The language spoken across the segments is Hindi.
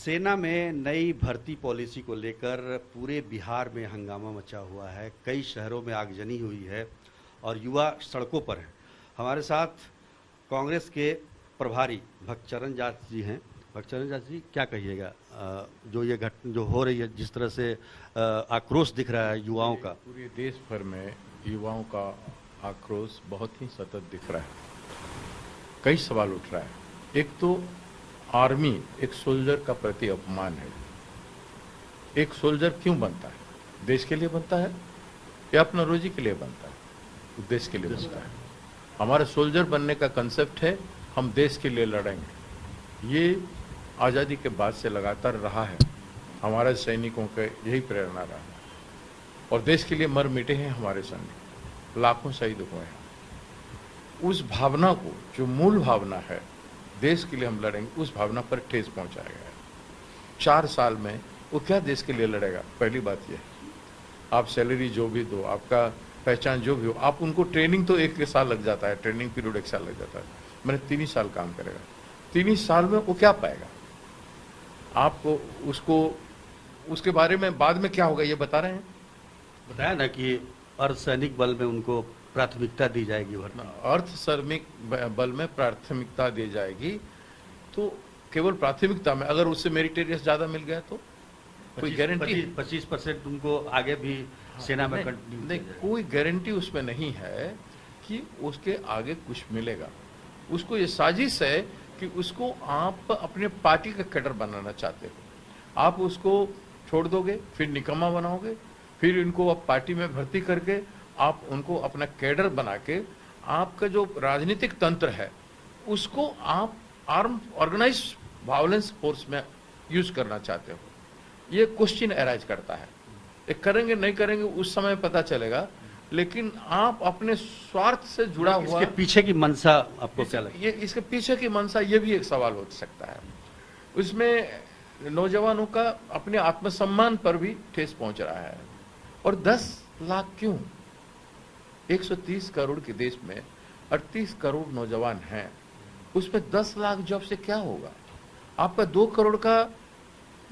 सेना में नई भर्ती पॉलिसी को लेकर पूरे बिहार में हंगामा मचा हुआ है। कई शहरों में आगजनी हुई है और युवा सड़कों पर हैं। हमारे साथ कांग्रेस के प्रभारी भक्तचरण जाट जी हैं। भक्तचरण जाट जी, क्या कहिएगा जो ये घटना जो हो रही है, जिस तरह से आक्रोश दिख रहा है युवाओं का? पूरे देश भर में युवाओं का आक्रोश बहुत ही सतत दिख रहा है। कई सवाल उठ रहा है। एक तो आर्मी एक सोल्जर का प्रति अपमान है। एक सोल्जर क्यों बनता है? देश के लिए बनता है या अपना रोजी के लिए बनता है? देश के लिए बनता है। हमारा सोल्जर बनने का कंसेप्ट है हम देश के लिए लड़ेंगे। ये आज़ादी के बाद से लगातार रहा है। हमारे सैनिकों का यही प्रेरणा रहा है और देश के लिए मर मिटे हैं हमारे सैनिक, लाखों शहीद हुए हैं। उस भावना को, जो मूल भावना है देश के लिए हम लड़ेंगे, उस भावना पर ठेस पहुंचाया गया है। 4 साल में वो क्या देश के लिए लड़ेगा? पहली बात यह, आप सैलरी जो भी दो, आपका पहचान जो भी हो, आप उनको ट्रेनिंग तो 1 साल लग जाता है, ट्रेनिंग पीरियड 1 साल लग जाता है। मैंने 3 ही साल काम करेगा। 3 ही साल में वो क्या पाएगा? आपको उसको उसके बारे में बाद में क्या होगा ये बता रहे हैं? बताया ना कि अर्धसैनिक बल में उनको प्राथमिकता दी जाएगी। अर्धसैनिक बल में प्राथमिकता दी जाएगी, तो केवल प्राथमिकता में अगर उससे मेरिटेरियस ज्यादा मिल गया तो कोई गारंटी? 25% उनको आगे भी सेना में कंटिन्यू नहीं, कोई गारंटी उसमें नहीं है कि उसके आगे कुछ मिलेगा। उसको ये साजिश है कि उसको आप अपने पार्टी का कैडर बनाना चाहते हो। आप उसको छोड़ दोगे, फिर निकम्मा बनाओगे, फिर इनको आप पार्टी में भर्ती करके आप उनको अपना कैडर बना के आपका जो राजनीतिक तंत्र है उसको आप आर्म ऑर्गेनाइज वायलेंस फोर्स में यूज करना चाहते हो। ये क्वेश्चन अराइज करता है। ये करेंगे नहीं करेंगे उस समय पता चलेगा, लेकिन आप अपने स्वार्थ से जुड़ा हुआ इसके पीछे की मंशा आपको क्या लगता है? ये इसके पीछे की मंशा ये भी एक सवाल हो सकता है। उसमें नौजवानों का अपने आत्मसम्मान पर भी ठेस पहुंच रहा है। और 10 लाख क्यों? 130 करोड़ के देश में 38 करोड़ नौजवान हैं, उसमें 10 लाख जॉब से क्या होगा? आपका 2 करोड़ का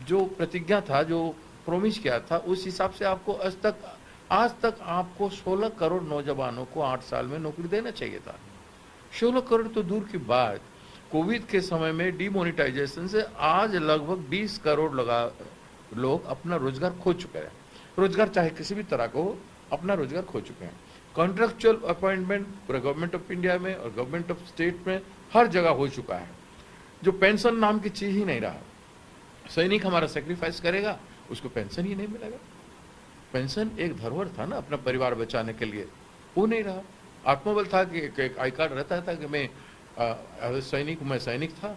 जो प्रतिज्ञा था, जो प्रोमिस किया था, उस हिसाब से आपको आज तक आपको 16 करोड़ नौजवानों को 8 साल में नौकरी देना चाहिए था। 16 करोड़ तो दूर की बात, कोविड के समय में डिमोनेटाइजेशन से आज लगभग 20 करोड़ लोग अपना रोजगार खो चुके हैं। रोजगार चाहे किसी भी तरह का हो, अपना रोजगार खो चुके हैं। कॉन्ट्रेक्चुअल अपॉइंटमेंट पूरा गवर्नमेंट ऑफ इंडिया में और गवर्नमेंट ऑफ स्टेट में हर जगह हो चुका है। जो पेंशन नाम की चीज ही नहीं रहा। सैनिक हमारा सेक्रीफाइस करेगा, उसको पेंशन ही नहीं मिलेगा। पेंशन एक धरोहर था ना अपना परिवार बचाने के लिए, वो नहीं रहा। आत्मबल था कि एक आई कार्ड रहता था कि मैं सैनिक, मैं सैनिक था।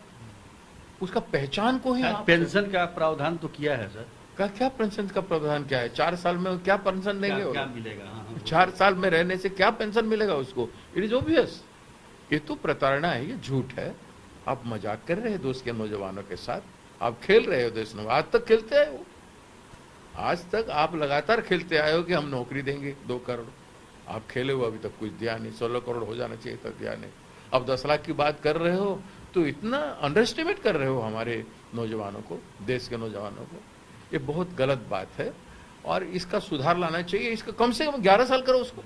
उसका पहचान को ही पेंशन का प्रावधान तो किया है सर। क्या पेंशन का प्रावधान क्या है? 4 साल में क्या पेंशन देंगे? क्या मिलेगा? हाँ, 4 साल में रहने से क्या पेंशन मिलेगा उसको? It is obvious. ये तो प्रताड़ना है, ये झूठ है। आप मजाक कर रहे हैं दोस्त के नौजवानों के साथ, आप खेल रहे हो देश में। आज तक खेलते आए हो, आज तक आप लगातार खेलते आए हो कि हम नौकरी देंगे 2 करोड़। आप खेले हो, अभी तक कुछ दिया नहीं। 16 करोड़ हो जाना चाहिए था, दिया नहीं। अब 10 लाख की बात कर रहे हो तो इतना अंडर एस्टिमेट कर रहे हो हमारे नौजवानों को, देश के नौजवानों को। ये बहुत गलत बात है और इसका सुधार लाना चाहिए। इसका कम से कम 11 साल करो, उसको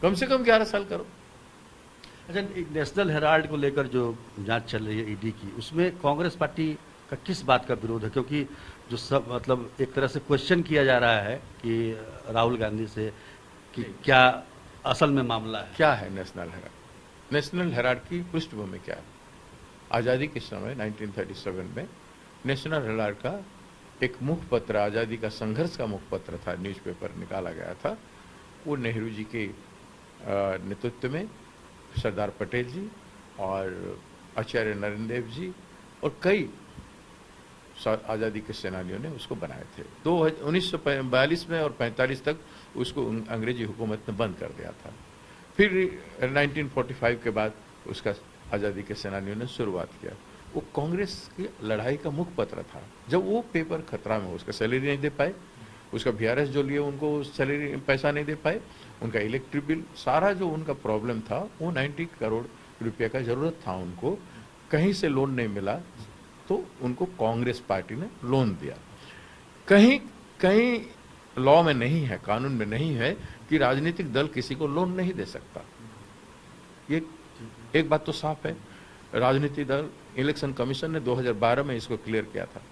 कम से कम 11 साल करो। अच्छा, नेशनल हेराल्ड को लेकर जो जांच चल रही है ईडी की, उसमें कांग्रेस पार्टी का किस बात का विरोध है? क्योंकि जो सब मतलब एक तरह से क्वेश्चन किया जा रहा है कि राहुल गांधी से कि क्या असल में मामला है, क्या है नेशनल हेराल्ड? नेशनल हेराल्ड की पृष्ठभूमि क्या है? आज़ादी के समय 1937 में नेशनल हेराल्ड का एक मुखपत्र, आज़ादी का संघर्ष का मुखपत्र था, न्यूज़पेपर निकाला गया था। वो नेहरू जी के नेतृत्व में सरदार पटेल जी और आचार्य नरेंद्र देव जी और कई आज़ादी के सेनानियों ने उसको बनाए थे। 1942 में और 45 तक उसको अंग्रेजी हुकूमत ने बंद कर दिया था। फिर 1945 के बाद उसका आज़ादी के सेनानियों ने शुरुआत किया। वो कांग्रेस की लड़ाई का मुखपत्र था। जब वो पेपर खतरा में, उसका सैलरी नहीं दे पाए, उसका VRS जो लिए उनको सैलरी पैसा नहीं दे पाए, उनका इलेक्ट्रिक बिल, सारा जो उनका प्रॉब्लम था, वो 90 करोड़ रुपये का जरूरत था उनको, कहीं से लोन नहीं मिला, तो उनको कांग्रेस पार्टी ने लोन दिया। कहीं कहीं लॉ में नहीं है, कानून में नहीं है कि राजनीतिक दल किसी को लोन नहीं दे सकता। ये एक बात तो साफ है। राजनीतिक दल इलेक्शन कमीशन ने 2012 में इसको क्लियर किया था,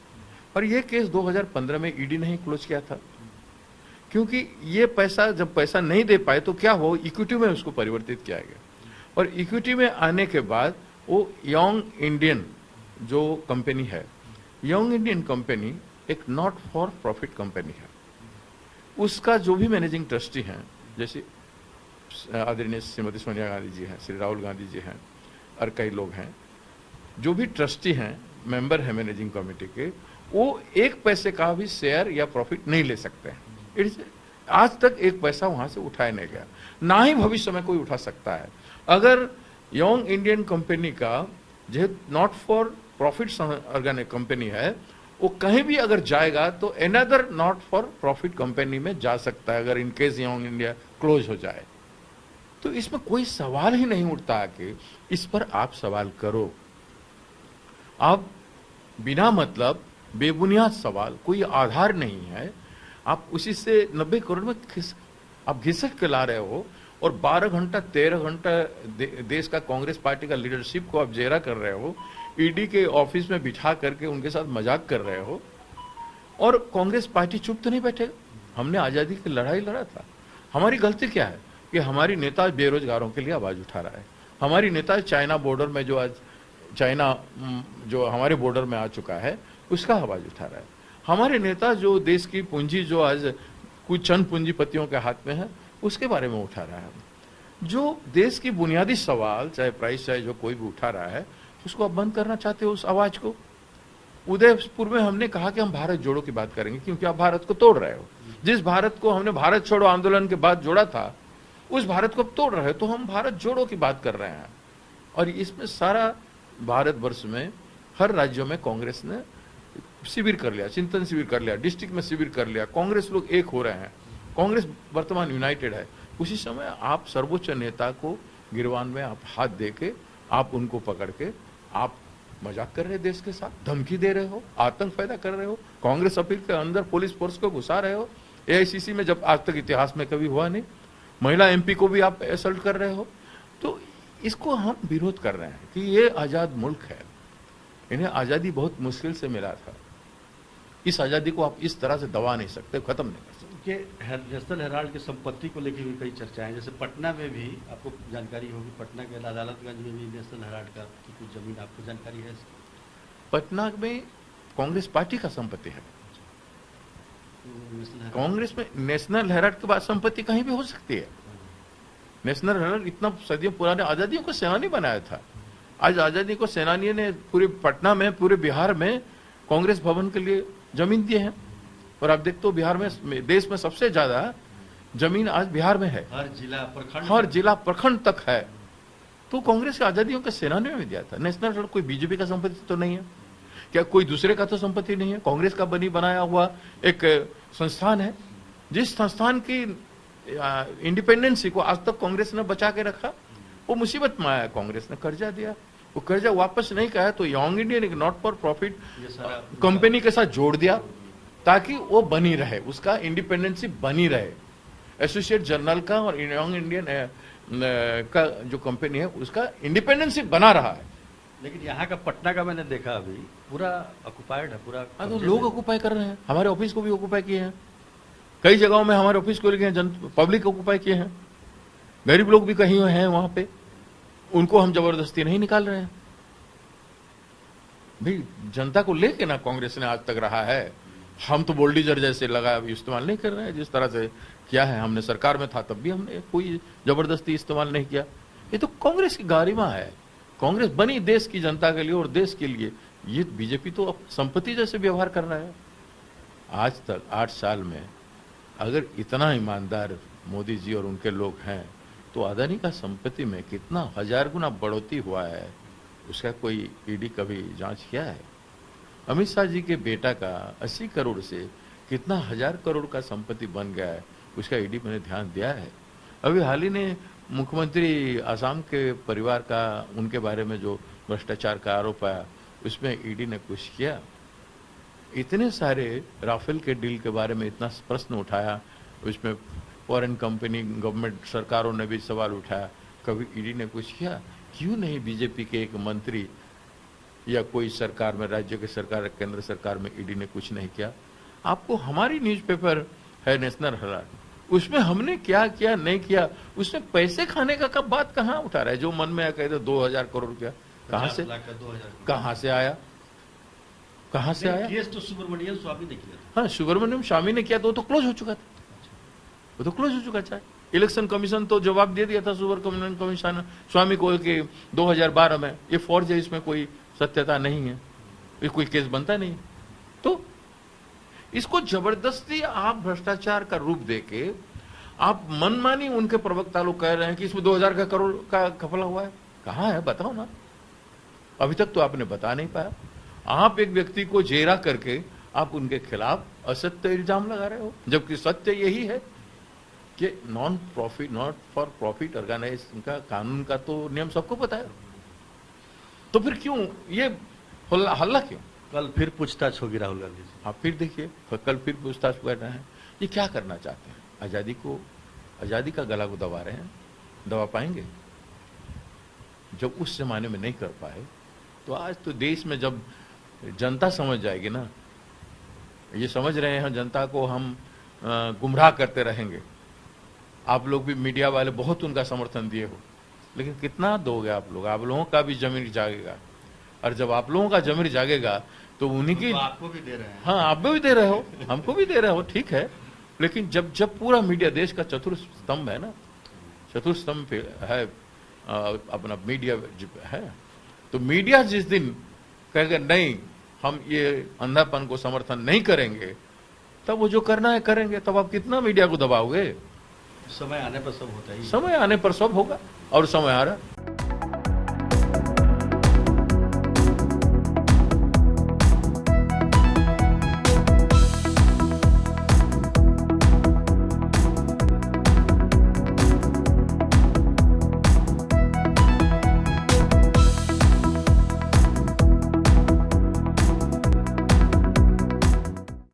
और ये केस 2015 में ईडी ने ही क्लोज किया था, क्योंकि ये पैसा जब पैसा नहीं दे पाए तो क्या हो, इक्विटी में उसको परिवर्तित किया गया, और इक्विटी में आने के बाद वो यंग इंडियन जो कंपनी है, यंग इंडियन कंपनी एक नॉट फॉर प्रॉफिट कंपनी है। उसका जो भी मैनेजिंग ट्रस्टी हैं, जैसे आदरणीय श्रीमती सोनिया गांधी जी हैं, श्री राहुल गांधी जी हैं, और कई लोग हैं, जो भी ट्रस्टी हैं, मेंबर हैं मैनेजिंग कमेटी के, वो एक पैसे का भी शेयर या प्रॉफिट नहीं ले सकते हैं। आज तक एक पैसा वहां से उठाया नहीं गया, ना ही भविष्य में कोई उठा सकता है। अगर यंग इंडियन कंपनी का जो not for profit organic company है, वो कहीं भी अगर जाएगा तो another not for profit company में जा सकता है, अगर इनकेस यंग इंडिया क्लोज हो जाए। तो इसमें कोई सवाल ही नहीं उठता कि इस पर आप सवाल करो। आप बिना मतलब बेबुनियाद सवाल, कोई आधार नहीं है, आप उसी से 90 करोड़ में आप घिसट के ला रहे हो, और 12 घंटा 13 घंटा देश का कांग्रेस पार्टी का लीडरशिप को आप जेरा कर रहे हो, ईडी के ऑफिस में बिठा करके उनके साथ मजाक कर रहे हो, और कांग्रेस पार्टी चुप तो नहीं बैठेगा। हमने आजादी की लड़ाई लड़ा था। हमारी गलती क्या है कि हमारी नेता बेरोजगारों के लिए आवाज उठा रहा है। हमारी नेता चाइना बॉर्डर में, जो आज चाइना जो हमारे बॉर्डर में आ चुका है, उसका आवाज उठा रहा है। हमारे नेता जो देश की पूंजी जो आज कुछ चंद पूंजीपतियों के हाथ में है, उसके बारे में उठा रहा है। जो देश की बुनियादी सवाल, चाहे प्राइस चाहे जो कोई भी उठा रहा है, उसको आप बंद करना चाहते हो उस आवाज को। उदयपुर में हमने कहा कि हम भारत जोड़ो की बात करेंगे, क्योंकि आप भारत को तोड़ रहे हो। जिस भारत को हमने भारत छोड़ो आंदोलन के बाद जोड़ा था, उस भारत को तोड़ रहे हो, तो हम भारत जोड़ो की बात कर रहे हैं। और इसमें सारा भारतवर्ष में हर राज्यों में कांग्रेस ने शिविर कर लिया, चिंतन शिविर कर लिया, डिस्ट्रिक्ट में शिविर कर लिया। कांग्रेस लोग एक हो रहे हैं, कांग्रेस वर्तमान यूनाइटेड है। उसी समय आप सर्वोच्च नेता को गिरवान में आप हाथ दे के, आप उनको पकड़ के आप मजाक कर रहे हो, देश के साथ धमकी दे रहे हो, आतंक पैदा कर रहे हो, कांग्रेस ऑफिस के अंदर पुलिस फोर्स को घुसा रहे हो। एआईसीसी में जब आज तक इतिहास में कभी हुआ नहीं, महिला एमपी को भी आप असल्ट कर रहे हो। तो इसको हम विरोध कर रहे हैं कि ये आजाद मुल्क है, इन्हें आजादी बहुत मुश्किल से मिला था। इस आजादी को आप इस तरह से दबा नहीं सकते, खत्म नहीं कर सकते। नेशनल हेराल्ड की संपत्ति को लेकर भी कई चर्चाएं, जैसे पटना में भी आपको जानकारी होगी, पटना के अदालतगंज में भी नेशनल हेराल्ड का की कुछ जमीन, आपको जानकारी है? पटना में कांग्रेस पार्टी का संपत्ति है। कांग्रेस में नेशनल हेराल्ड के बाद संपत्ति कहीं भी हो सकती है। नेशनल हेराल्ड इतना सदियों पुराने आजादियों को सेनानी बनाया था। आज आजादी को सेनानियों ने पूरे पटना में, पूरे बिहार में कांग्रेस भवन के लिए जमीन दिए हैं। और आप देखते हो बिहार में, देश में सबसे ज्यादा जमीन आज बिहार में है, हर जिला प्रखंड तक है। तो कांग्रेस की आजादियों के सेनानियों में दिया था। नेशनल हेराल्ड कोई बीजेपी का संपत्ति तो नहीं है, क्या कोई दूसरे का तो संपत्ति नहीं है। कांग्रेस का बनाया हुआ एक संस्थान है, जिस संस्थान की इंडिपेंडेंसी को आज तक कांग्रेस ने बचा के रखा। वो मुसीबत में आया, कांग्रेस ने कर्जा दिया, वो कर्जा वापस नहीं कहा, तो यंग इंडियन एक नॉट फॉर प्रॉफिट कंपनी के साथ जोड़ दिया, ताकि वो बनी रहे, उसका इंडिपेंडेंसी बनी रहे। एसोसिएट जर्नल का और यंग इंडियन का जो कंपनी है, उसका इंडिपेंडेंसी बना रहा है। लेकिन यहाँ का पटना का मैंने देखा अभी पूरा ऑक्युपाइड है, पूरा। तो लोग ऑक्युपाई कर रहे हैं, हमारे ऑफिस को भी ऑक्युपाई किए हैं, कई जगहों में हमारे ऑफिस को लेके पब्लिक ऑक्युपाई किए हैं। गरीब लोग भी कहीं हैं वहां पे, उनको हम जबरदस्ती नहीं निकाल रहे हैं। भाई जनता को लेके ना कांग्रेस ने आज तक रहा है। हम तो बोल्डीजर जैसे लगा इस्तेमाल नहीं कर रहे हैं, जिस तरह से किया है। हमने सरकार में था तब भी हमने कोई जबरदस्ती इस्तेमाल नहीं किया। ये तो कांग्रेस की गरिमा है। कांग्रेस बनी देश की जनता के लिए और देश के लिए। ये बीजेपी तो अब संपत्ति जैसे व्यवहार कर रहा है। आज तक 8 साल में अगर इतना ईमानदार मोदी जी और उनके लोग हैं, तो अदानी का संपत्ति में कितना 1000 गुना बढ़ोतरी हुआ है, उसका कोई ईडी कभी जांच किया है? अमित शाह जी के बेटा का 80 करोड़ से कितना 1000 करोड़ का संपत्ति बन गया है, उसका ईडी मैंने ध्यान दिया है। अभी हाल ही ने मुख्यमंत्री आसाम के परिवार का, उनके बारे में जो भ्रष्टाचार का आरोप आया, उसमें ईडी ने कुछ किया? इतने सारे राफेल के डील के बारे में इतना प्रश्न उठाया, उसमें फॉरेन कंपनी, गवर्नमेंट सरकारों ने भी सवाल उठाया, कभी ईडी ने कुछ किया? क्यों नहीं बीजेपी के एक मंत्री या कोई सरकार में, राज्य की सरकार, केंद्र सरकार में ईडी ने कुछ नहीं किया? आपको हमारी न्यूज़पेपर है नेशनल हेराल्ड, उसमें हमने क्या किया नहीं किया, उसमें पैसे खाने का कब बात कहाँ उठा रहा है? जो मन में आया कहते 2000 करोड़ रुपया कहाँ से, कहाँ से आया, कहाँ से आया? केस तो सुब्रमण्यम स्वामी ने किया था। हाँ, सुब्रमण्यम स्वामी ने किया तो वो तो क्लोज हो चुका था, वो तो क्लोज हो चुका था। इलेक्शन कमीशन तो जवाब दे दिया था सुब्रमण्यम कमीशन स्वामी को कि 2012 में ये फौज है, इसमें कोई सत्यता नहीं है, ये कोई केस बनता नहीं। तो इसको जबरदस्ती आप भ्रष्टाचार का रूप देके आप मनमानी, उनके प्रवक्ता लोग कह रहे हैं कि इसमें 2000 करोड़ का घपला हुआ है। कहाँ है बताओ ना, अभी तक तो आपने बता नहीं पाया। आप एक व्यक्ति को जेरा करके आप उनके खिलाफ असत्य इल्जाम लगा रहे हो, जबकि सत्य यही है कि नॉट फॉर प्रॉफिट ऑर्गेनाइजेशन का कानून का तो नियम सबको पता है। तो फिर क्यों ये हल्ला क्यों? कल फिर पूछताछ होगी राहुल गांधी से। आप फिर देखिए, कल फिर पूछताछ कर रहे हैं। ये क्या करना चाहते हैं? आजादी का गला को दबा रहे हैं। दबा पाएंगे? जब उस जमाने में नहीं कर पाए तो आज तो देश में जब जनता समझ जाएगी ना, ये समझ रहे हैं जनता को हम गुमराह करते रहेंगे। आप लोग भी मीडिया वाले बहुत उनका समर्थन दिए हो, लेकिन कितना दोगे आप लोग? आप लोगों का भी जमीर जागेगा, और जब आप लोगों का जमीर जागेगा तो उन्हीं की, तो आपको भी दे रहे हैं। हाँ, आप भी दे रहे हो, हमको भी दे रहे हो, ठीक है। लेकिन जब पूरा मीडिया, देश का चतुर्थ स्तंभ है ना, चतुर्थ स्तंभ है अपना मीडिया है, तो मीडिया जिस दिन कहेगा नहीं हम ये अंधापन को समर्थन नहीं करेंगे, तब वो जो करना है करेंगे। तब आप कितना मीडिया को दबाओगे? समय आने पर सब होता ही है। समय आने पर सब होगा, और समय आ रहा है।